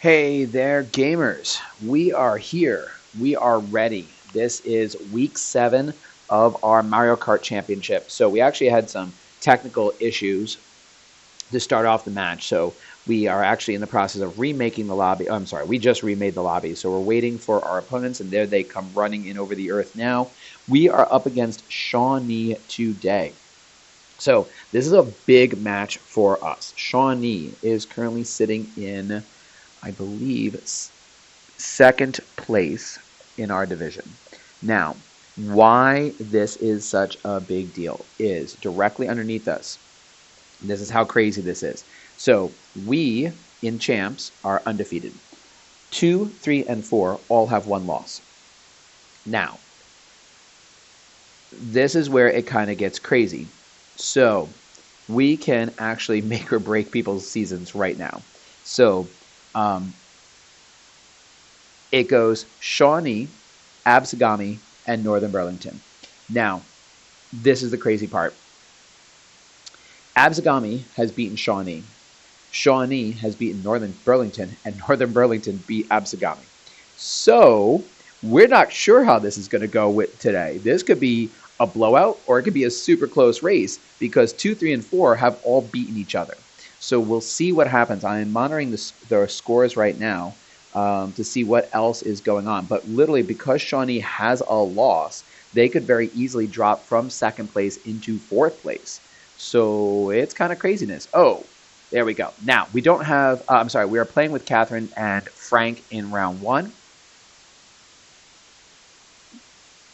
Hey there, gamers. We are here. We are ready. This is week 7 of our Mario Kart Championship. So we actually had some technical issues to start off the match. So we are actually in the process of remaking the lobby. Oh, I'm sorry, we just remade the lobby. So we're waiting for our opponents, and there they come running in over the earth now. We are up against Shawnee today. So this is a big match for us. Shawnee is currently sitting in, I believe, second place in our division. Now, why this is such a big deal is directly underneath us. This is how crazy this is. So we in champs are undefeated. 2, 3, and 4 all have one loss. Now, this is where it kind of gets crazy. So we can actually make or break people's seasons right now. So it goes Shawnee, Absagami, and Northern Burlington. Now, this is the crazy part. Absagami has beaten Shawnee. Shawnee has beaten Northern Burlington, and Northern Burlington beat Absagami. So we're not sure how this is going to go with today. This could be a blowout, or it could be a super close race because 2, 3, and 4 have all beaten each other. So we'll see what happens. I am monitoring the scores right now to see what else is going on. But literally, because Shawnee has a loss, they could very easily drop from second place into fourth place. So it's kind of craziness. Oh, there we go. Now, we don't have, I'm sorry, we are playing with Catherine and Frank in round 1.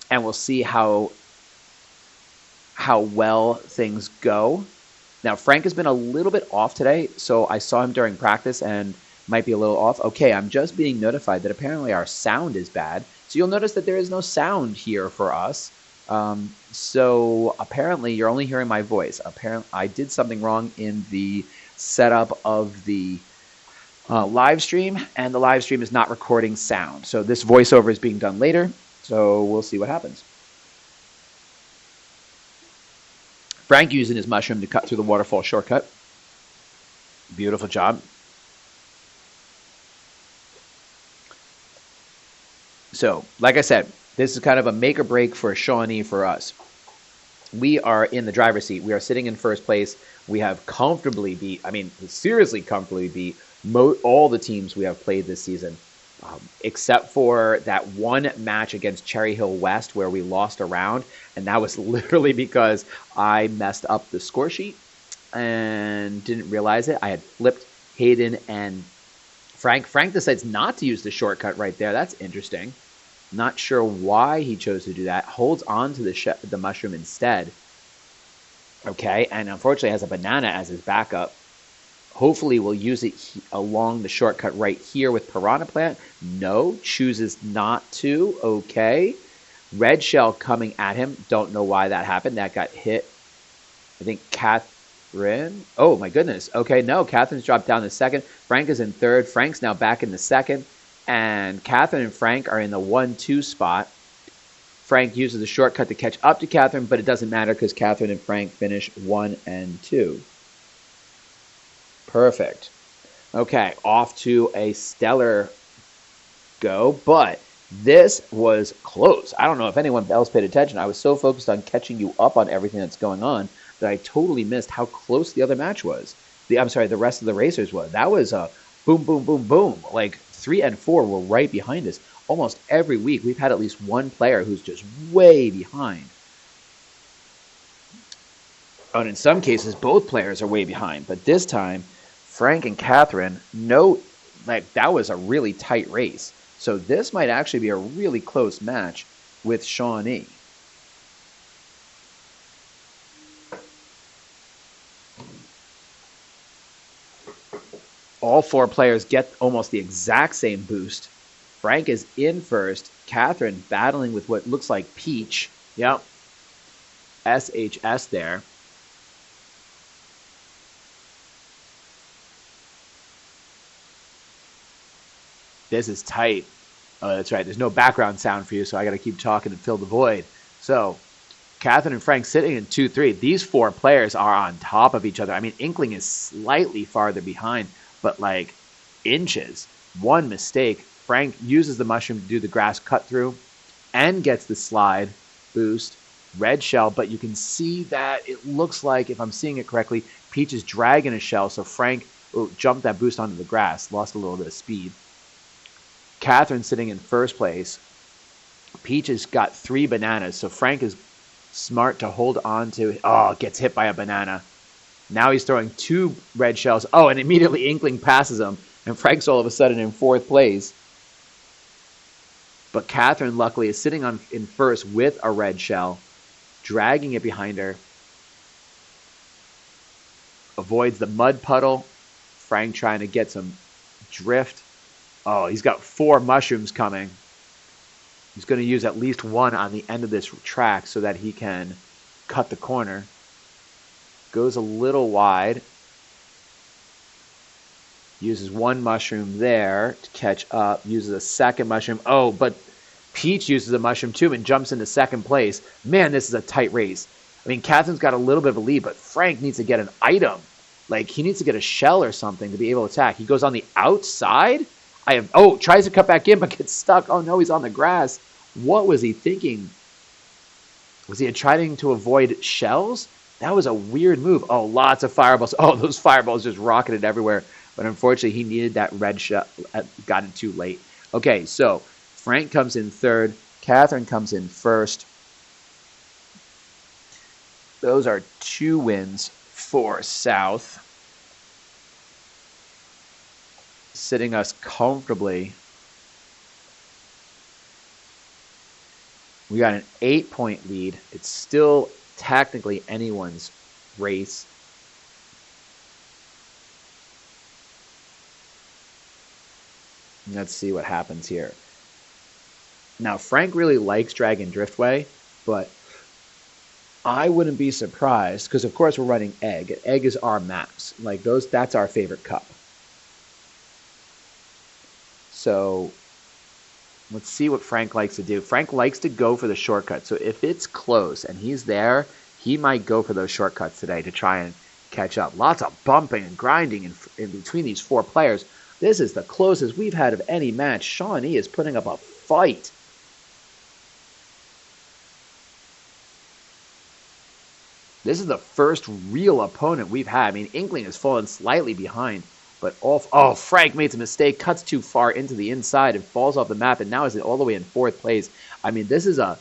And we'll see how well things go. Now, Frank has been a little bit off today, so I saw him during practice and might be a little off. Okay, I'm just being notified that apparently our sound is bad. So you'll notice that there is no sound here for us. So apparently you're only hearing my voice. Apparently I did something wrong in the setup of the live stream, and the live stream is not recording sound. So this voiceover is being done later, so we'll see what happens. Frank using his mushroom to cut through the waterfall shortcut. Beautiful job. So, like I said, this is kind of a make or break for Shawnee for us. We are in the driver's seat. We are sitting in first place. We have comfortably beat, seriously comfortably beat all the teams we have played this season, except for that one match against Cherry Hill West where we lost a round. And that was literally because I messed up the score sheet and didn't realize it. I had flipped Hayden and Frank. Frank decides not to use the shortcut right there. That's interesting. Not sure why he chose to do that. Holds on to the mushroom instead. Okay, and unfortunately has a banana as his backup. Hopefully we'll use it along the shortcut right here with Piranha Plant. No, chooses not to. Okay. Red Shell coming at him. Don't know why that happened. That got hit. I think Catherine. Oh, my goodness. Okay, no. Catherine's dropped down to second. Frank is in third. Frank's now back in the second. And Catherine and Frank are in the 1-2 spot. Frank uses the shortcut to catch up to Catherine, but it doesn't matter because Catherine and Frank finish 1 and 2. Perfect. Okay, off to a stellar go, but this was close. I don't know if anyone else paid attention. I was so focused on catching you up on everything that's going on that I totally missed how close the other match was. The rest of the racers was. That was a boom, boom, boom, boom. Like 3 and 4 were right behind us. Almost every week we've had at least one player who's just way behind. And in some cases, both players are way behind. But this time, Frank and Catherine, that was a really tight race. So this might actually be a really close match with Shawnee. All 4 players get almost the exact same boost. Frank is in first. Catherine battling with what looks like Peach. Yep. SHS there. This is tight. Oh, that's right. There's no background sound for you, so I got to keep talking and fill the void. So, Catherine and Frank sitting in 2-3. These 4 players are on top of each other. Inkling is slightly farther behind, but inches. One mistake. Frank uses the mushroom to do the grass cut through and gets the slide boost. Red shell, but you can see that it looks like, if I'm seeing it correctly, Peach is dragging a shell, so Frank jumped that boost onto the grass, lost a little bit of speed. Catherine sitting in first place. Peach has got 3 bananas, so Frank is smart to hold on to. Oh, gets hit by a banana. Now he's throwing 2 red shells. Oh, and immediately Inkling passes him, and Frank's all of a sudden in 4th place. But Catherine, luckily, is sitting in first with a red shell, dragging it behind her. Avoids the mud puddle. Frank trying to get some drift. Oh, he's got 4 mushrooms coming. He's going to use at least 1 on the end of this track so that he can cut the corner. Goes a little wide. Uses 1 mushroom there to catch up. Uses a second mushroom. Oh, but Peach uses a mushroom too and jumps into 2nd place. Man, this is a tight race. I mean, Catherine's got a little bit of a lead, but Frank needs to get an item. Like, he needs to get a shell or something to be able to attack. He goes on the outside. Tries to cut back in, but gets stuck. Oh, no, he's on the grass. What was he thinking? Was he trying to avoid shells? That was a weird move. Oh, lots of fireballs. Oh, those fireballs just rocketed everywhere. But unfortunately, he needed that red shell. Got it too late. Okay, so Frank comes in 3rd. Catherine comes in 1st. Those are 2 wins for South. Sitting us comfortably. We got an 8-point lead. It's still technically anyone's race. Let's see what happens here. Now, Frank really likes Dragon Driftway, but I wouldn't be surprised, because of course we're running Egg. Egg is our maps. Like that's our favorite cup. So let's see what Frank likes to do. Frank likes to go for the shortcut. So if it's close and he's there, he might go for those shortcuts today to try and catch up. Lots of bumping and grinding in between these 4 players. This is the closest we've had of any match. Shawnee is putting up a fight. This is the first real opponent we've had. I mean, Inkling has fallen slightly behind, but Frank made a mistake, cuts too far into the inside and falls off the map, and now is all the way in 4th place. I mean, this is a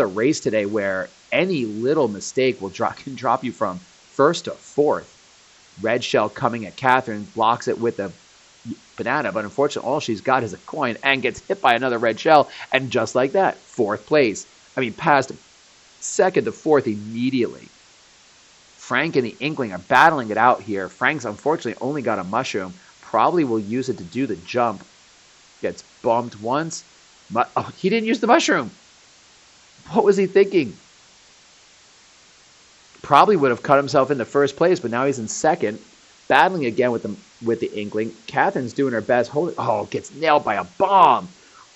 race today where any little mistake can drop you from 1st to 4th. Red shell coming at Catherine, blocks it with a banana, but unfortunately all she's got is a coin and gets hit by another red shell, and just like that, 4th place. I mean, passed 2nd to 4th immediately. Frank and the Inkling are battling it out here. Frank's unfortunately only got a mushroom. Probably will use it to do the jump. Gets bumped once. He didn't use the mushroom. What was he thinking? Probably would have cut himself into 1st place, but now he's in 2nd. Battling again with the Inkling. Catherine's doing her best. Gets nailed by a bomb.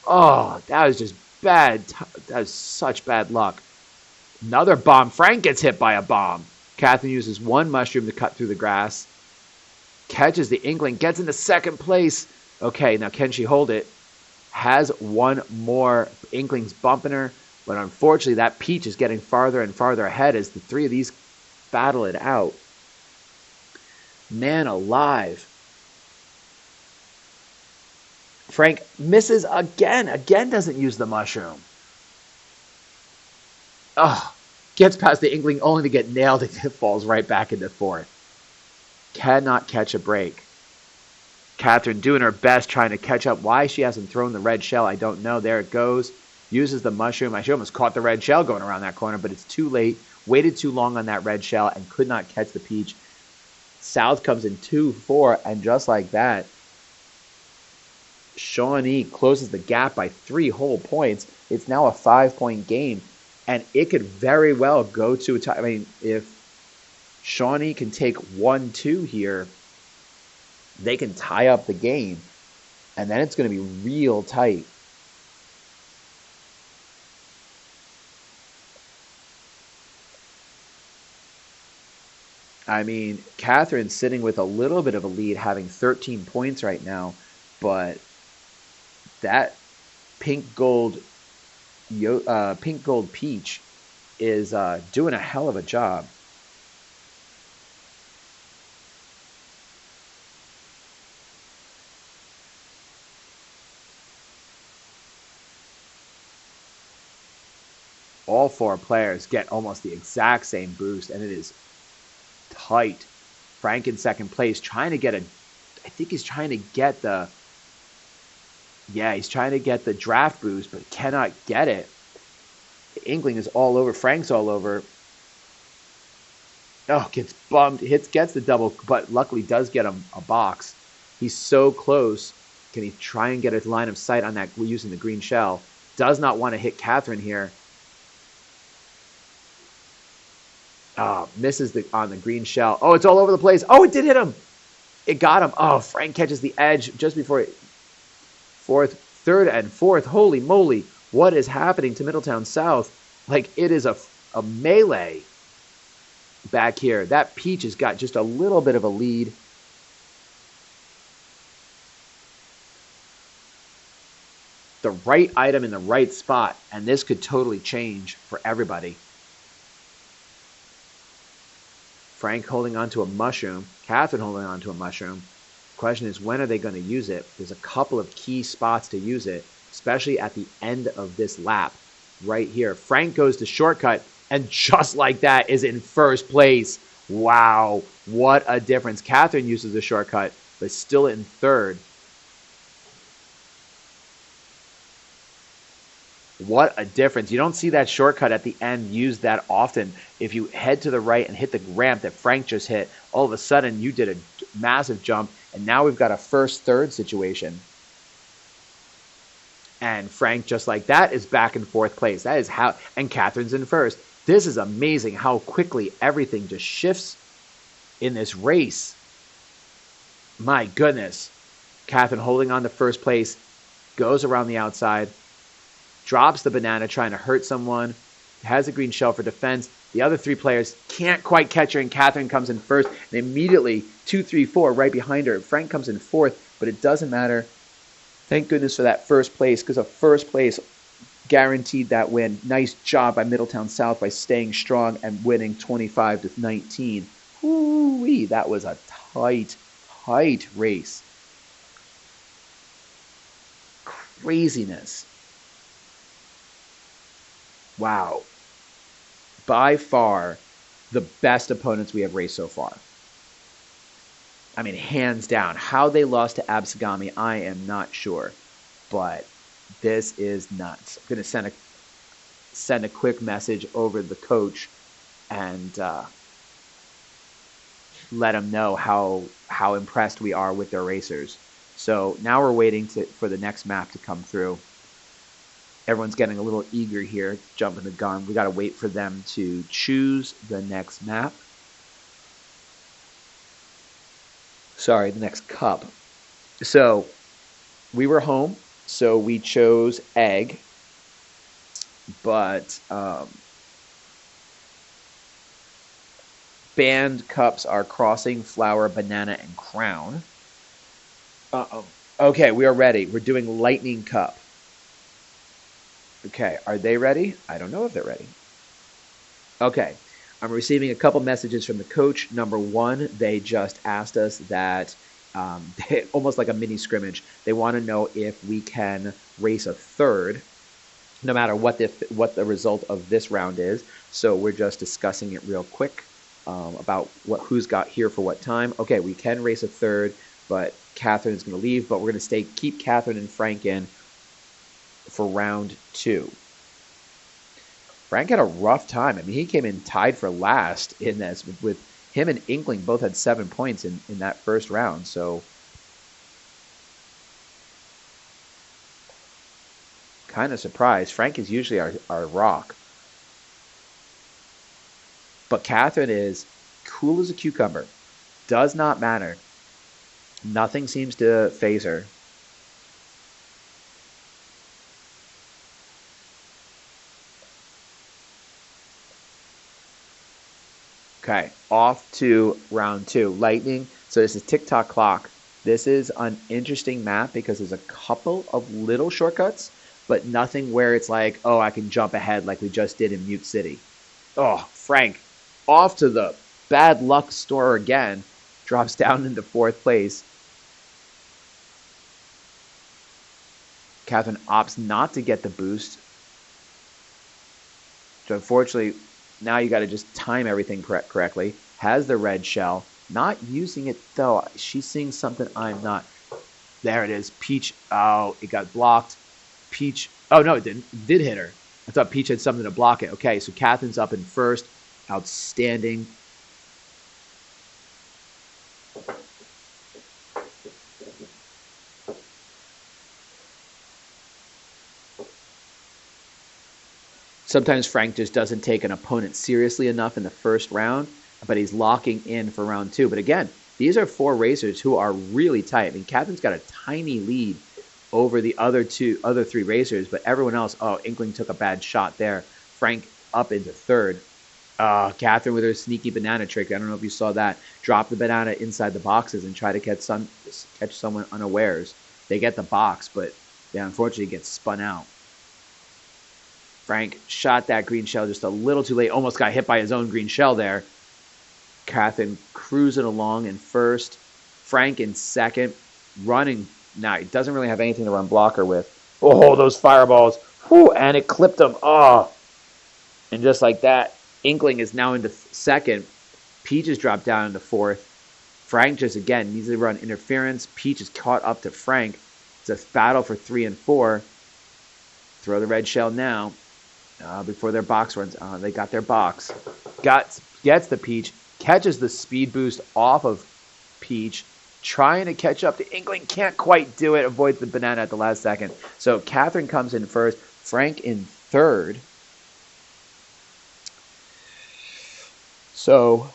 Oh, that was just bad. That was such bad luck. Another bomb. Frank gets hit by a bomb. Catherine uses 1 mushroom to cut through the grass. Catches the Inkling. Gets into 2nd place. Okay, now can she hold it? Has 1 more. Inkling's bumping her. But unfortunately, that Peach is getting farther and farther ahead as the 3 of these battle it out. Man alive. Frank misses again. Again doesn't use the mushroom. Gets past the Inkling only to get nailed and it falls right back into 4th. Cannot catch a break. Catherine doing her best trying to catch up. Why she hasn't thrown the red shell, I don't know. There it goes. Uses the mushroom. She almost caught the red shell going around that corner, but it's too late. Waited too long on that red shell and could not catch the Peach. South comes in 2-4, and just like that, Shawnee closes the gap by 3 whole points. It's now a 5-point game. And it could very well go to a tie. I mean, if Shawnee can take 1-2 here, they can tie up the game. And then it's going to be real tight. I mean, Catherine's sitting with a little bit of a lead, having 13 points right now, but that pink gold pink gold peach is doing a hell of a job. All four players get almost the exact same boost, and it is tight. Frank in second place, trying to get a. I think he's trying to get the. Yeah, he's trying to get the draft boost, but cannot get it. The Inkling is all over. Frank's all over. Oh, gets bummed. Gets the double, but luckily does get him a box. He's so close. Can he try and get a line of sight on that using the green shell? Does not want to hit Catherine here. Oh, misses on the green shell. Oh, it's all over the place. Oh, it did hit him. It got him. Oh, Frank catches the edge just before third and fourth. Holy moly. What is happening to Middletown South? Like, it is a melee back here. That Peach has got just a little bit of a lead. The right item in the right spot, and this could totally change for everybody. Frank holding onto a mushroom. Catherine holding onto a mushroom. Question is, when are they going to use it? There's a couple of key spots to use it, especially at the end of this lap right here. Frank goes to shortcut, and just like that is in first place. Wow, what a difference. Catherine uses the shortcut, but still in third. What a difference. You don't see that shortcut at the end used that often. If you head to the right and hit the ramp that Frank just hit, all of a sudden you did a massive jump, and now we've got a first-third situation. And Frank, just like that, is back in fourth place. That is how, and Catherine's in first. This is amazing how quickly everything just shifts in this race. My goodness. Catherine holding on to first place, goes around the outside, drops the banana trying to hurt someone, has a green shell for defense. The other three players can't quite catch her, and Catherine comes in first. And immediately, 2, 3, 4 right behind her. Frank comes in fourth, but it doesn't matter. Thank goodness for that first place, because a first place guaranteed that win. Nice job by Middletown South by staying strong and winning 25-19. Woo-wee, that was a tight race. Craziness. Wow. By far, the best opponents we have raced so far. I mean, hands down. How they lost to Absagami, I am not sure. But this is nuts. I'm going to send a quick message over to the coach and let him know how impressed we are with their racers. So now we're waiting for the next map to come through. Everyone's getting a little eager here, jumping the gun. We got to wait for them to choose the next map. Sorry, the next cup. So we were home, so we chose egg, but banned cups are crossing, flower, banana, and crown. Uh-oh. Okay, we are ready. We're doing lightning cup. Okay, are they ready? I don't know if they're ready. Okay, I'm receiving a couple messages from the coach. Number one, they just asked us that, almost like a mini scrimmage, they want to know if we can race a third, no matter what the result of this round is. So we're just discussing it real quick about who's got here for what time. Okay, we can race a third, but Catherine is going to leave, but we're going to keep Catherine and Frank in for round 2. Frank had a rough time. I mean, he came in tied for last in this with him and Inkling both had 7 points in that first round. So kind of surprised. Frank is usually our rock. But Catherine is cool as a cucumber. Does not matter. Nothing seems to faze her. Okay, off to round 2. Lightning. So this is tick-tock clock. This is an interesting map because there's a couple of little shortcuts, but nothing where it's like, oh, I can jump ahead like we just did in Mute City. Oh, Frank, off to the bad luck store again. Drops down into 4th place. Catherine opts not to get the boost. So unfortunately, now you got to just time everything correctly. Has the red shell. Not using it, though. She's seeing something I'm not. There it is. Peach. Oh, it got blocked. Peach. Oh, no, it didn't. It did hit her. I thought Peach had something to block it. Okay, so Catherine's up in first. Outstanding. Sometimes Frank just doesn't take an opponent seriously enough in the first round, but he's locking in for round 2. But again, these are 4 racers who are really tight. I mean, Catherine's got a tiny lead over the other 3 racers, but everyone else, oh, Inkling took a bad shot there. Frank up into 3rd. Catherine with her sneaky banana trick. I don't know if you saw that. Drop the banana inside the boxes and try to catch someone unawares. They get the box, but they unfortunately get spun out. Frank shot that green shell just a little too late. Almost got hit by his own green shell there. Catherine cruising along in first. Frank in second. Running. Now, he doesn't really have anything to run blocker with. Oh, those fireballs. Whew, and it clipped him. Oh. And just like that, Inkling is now into second. Peach has dropped down into 4th. Frank just, again, needs to run interference. Peach is caught up to Frank. It's a battle for 3 and 4. Throw the red shell now. Before their box runs. They got their box. Gets the Peach. Catches the speed boost off of Peach. Trying to catch up to Inkling. Can't quite do it. Avoids the banana at the last second. So Catherine comes in first. Frank in 3rd. So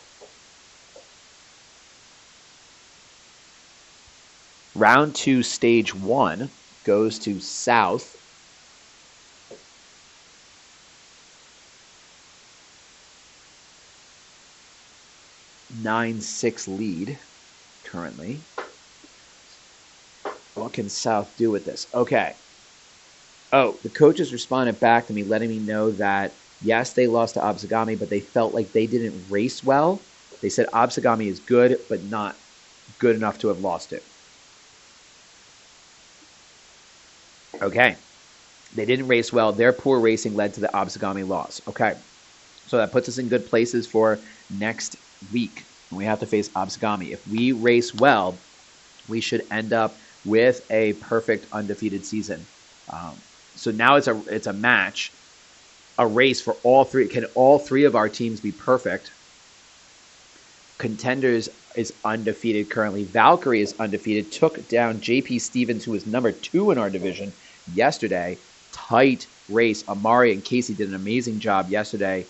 round 2, stage 1 goes to South. 9-6 lead currently. What can South do with this? Okay. Oh, the coaches responded back to me letting me know that, yes, they lost to Absagami, but they felt like they didn't race well. They said Absagami is good, but not good enough to have lost it. Okay. They didn't race well. Their poor racing led to the Absagami loss. Okay. So that puts us in good places for next week. We have to face Absagami. If we race well, we should end up with a perfect undefeated season. So now it's a match, a race for all 3. Can all 3 of our teams be perfect? Contenders is undefeated currently. Valkyrie is undefeated. Took down JP Stevens, who was number 2 in our division yesterday. Tight race. Amari and Casey did an amazing job yesterday.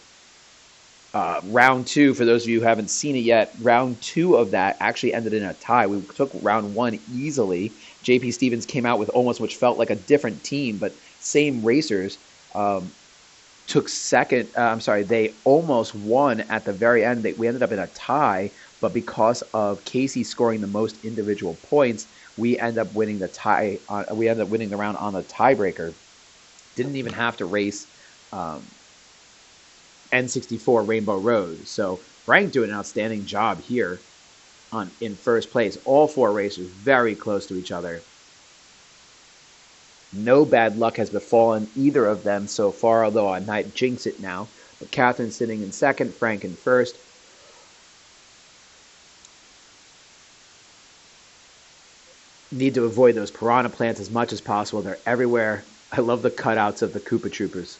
Round 2, for those of you who haven't seen it yet, round 2 of that actually ended in a tie. We took round 1 easily. JP Stevens came out with almost which felt like a different team, but same racers. Took second. They almost won at the very end. We ended up in a tie, but because of Casey scoring the most individual points, we end up winning the tie. We ended up winning the round on the tiebreaker. Didn't even have to race N64 Rainbow Road. So Frank doing an outstanding job here in first place. All 4 racers very close to each other. No bad luck has befallen either of them so far, although I might jinx it now. But Catherine sitting in second, Frank in first. Need to avoid those piranha plants as much as possible. They're everywhere. I love the cutouts of the Koopa Troopers.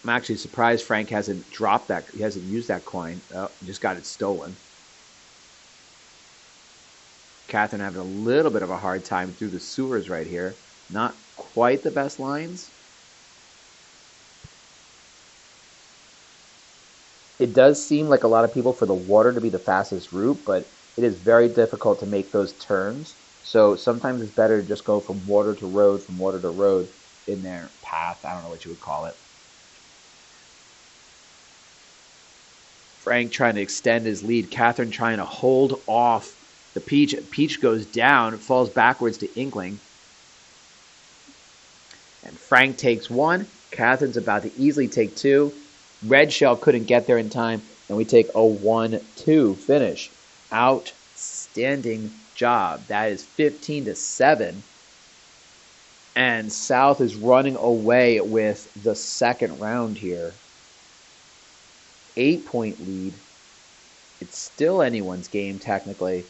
I'm actually surprised Frank hasn't dropped that. He hasn't used that coin. Oh, he just got it stolen. Catherine having a little bit of a hard time through the sewers right here. Not quite the best lines. It does seem like a lot of people for the water to be the fastest route, but it is very difficult to make those turns. So sometimes it's better to just go from water to road in their path. I don't know what you would call it. Frank trying to extend his lead. Catherine trying to hold off the Peach. Peach goes down, falls backwards to Inkling. And Frank takes one. Catherine's about to easily take two. Red Shell couldn't get there in time, and we take a 1-2 finish. Outstanding job. That is 15-7. And South is running away with the second round here. 8-point lead. It's still anyone's game, technically.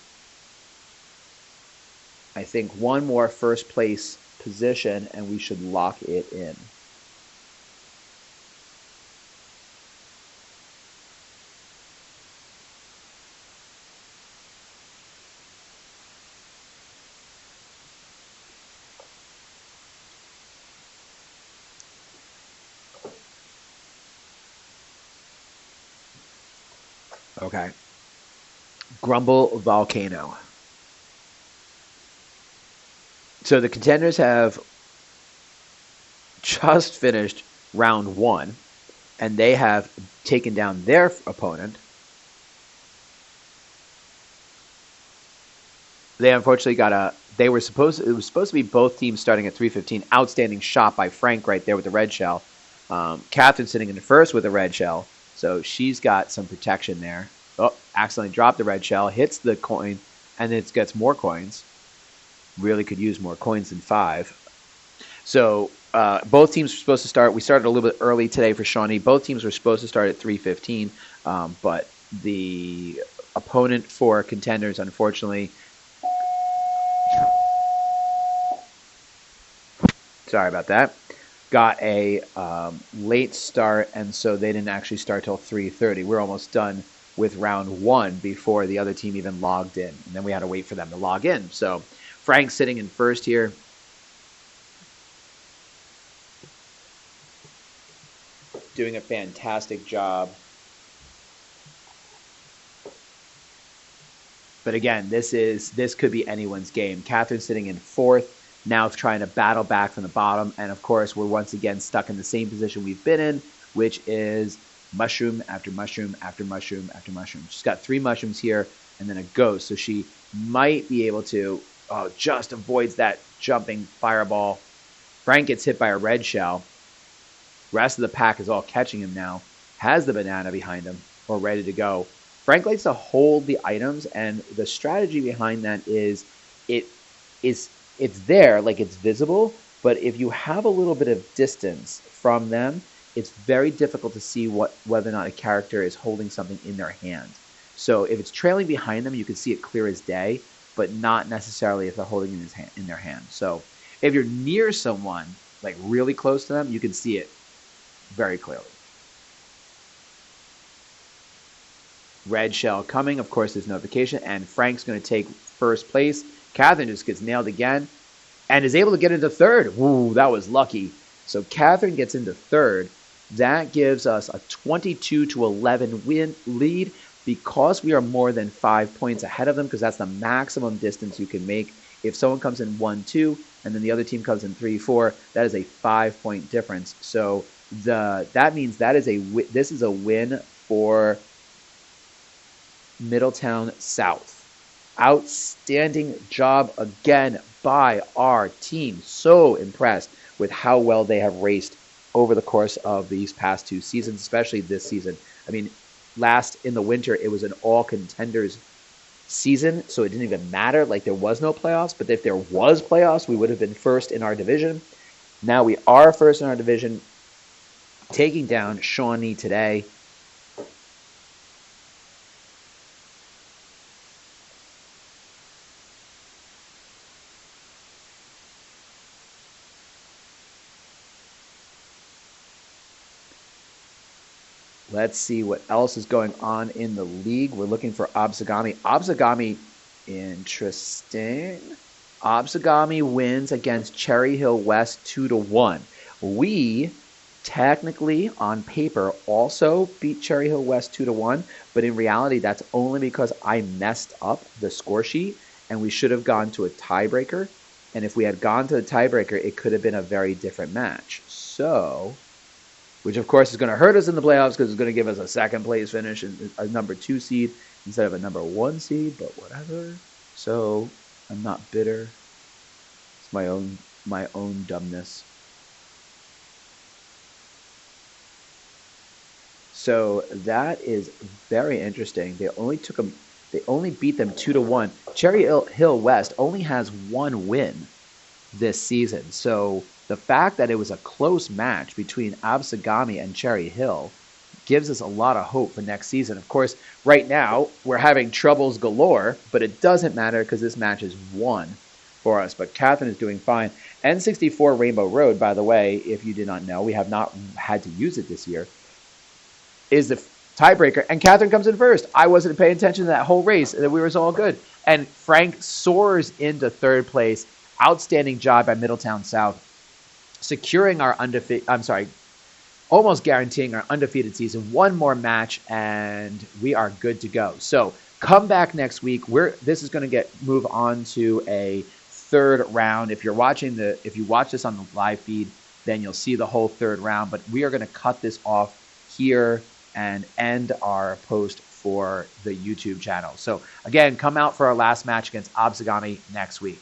I think one more first place position, and we should lock it in. Okay. Grumble Volcano. So the contenders have just finished round one, and they have taken down their opponent. They unfortunately got a. It was supposed to be both teams starting at 315. Outstanding shot by Frank right there with the red shell. Catherine sitting in first with a red shell, so she's got some protection there. Oh, accidentally dropped the red shell, hits the coin, and then it gets more coins. Really could use more coins than 5. So both teams were supposed to start. We started a little bit early today for Shawnee. Both teams were supposed to start at 315, but the opponent for contenders, unfortunately, sorry about that, got a late start, and so they didn't actually start till 3:30. We're almost done with round one before the other team even logged in, and then we had to wait for them to log in. So Frank's sitting in first here. Doing a fantastic job. But again, this could be anyone's game. Catherine sitting in fourth, now trying to battle back from the bottom. And of course, we're once again stuck in the same position we've been in, which is mushroom after mushroom after mushroom after mushroom. She's got 3 mushrooms here and then a ghost. So she might be able to, just avoids that jumping fireball. Frank gets hit by a red shell. Rest of the pack is all catching him now. Has the banana behind him or ready to go. Frank likes to hold the items, and the strategy behind that is it's there, like it's visible, but if you have a little bit of distance from them, it's very difficult to see whether or not a character is holding something in their hand. So if it's trailing behind them, you can see it clear as day, but not necessarily if they're holding it in their hand. So if you're near someone, like really close to them, you can see it very clearly. Red shell coming, of course, there's notification, and Frank's going to take first place. Catherine just gets nailed again and is able to get into third. Ooh, that was lucky. So Catherine gets into third. That gives us a 22-11 win lead because we are more than 5 points ahead of them, because that's the maximum distance you can make. If someone comes in 1-2 and then the other team comes in 3-4, that is a 5-point difference. So that means this is a win for Middletown South. Outstanding job again by our team. So impressed with how well they have raced over the course of these past 2 seasons, especially this season. I mean, last in the winter, it was an all contenders season, so it didn't even matter. Like, there was no playoffs, but if there was playoffs, we would have been first in our division. Now we are first in our division, taking down Shawnee today. Let's see what else is going on in the league. We're looking for Obsagami. Obsagami, interesting. Obsagami wins against Cherry Hill West 2-1. We technically, on paper, also beat Cherry Hill West 2-1, but in reality, that's only because I messed up the score sheet, and we should have gone to a tiebreaker. And if we had gone to the tiebreaker, it could have been a very different match. So which of course is going to hurt us in the playoffs because it's going to give us a second place finish and a number 2 seed instead of a number 1 seed, but whatever. So I'm not bitter. It's my own dumbness. So that is very interesting. They only beat them 2-1. Cherry Hill West only has 1 win this season. So the fact that it was a close match between Absagami and Cherry Hill gives us a lot of hope for next season. Of course, right now we're having troubles galore, but it doesn't matter because this match is won for us. But Catherine is doing fine. N64 Rainbow Road, by the way, if you did not know, we have not had to use it this year, is the tiebreaker, and Catherine comes in first. I wasn't paying attention to that whole race, and we were all good. And Frank soars into 3rd place. Outstanding job by Middletown South, securing our almost guaranteeing our undefeated season. 1 more match, and we are good to go. So come back next week. This is going to move on to a 3rd round. If you watch this on the live feed, then you'll see the whole 3rd round. But we are going to cut this off here and end our post for the YouTube channel. So again, come out for our last match against Absagami next week.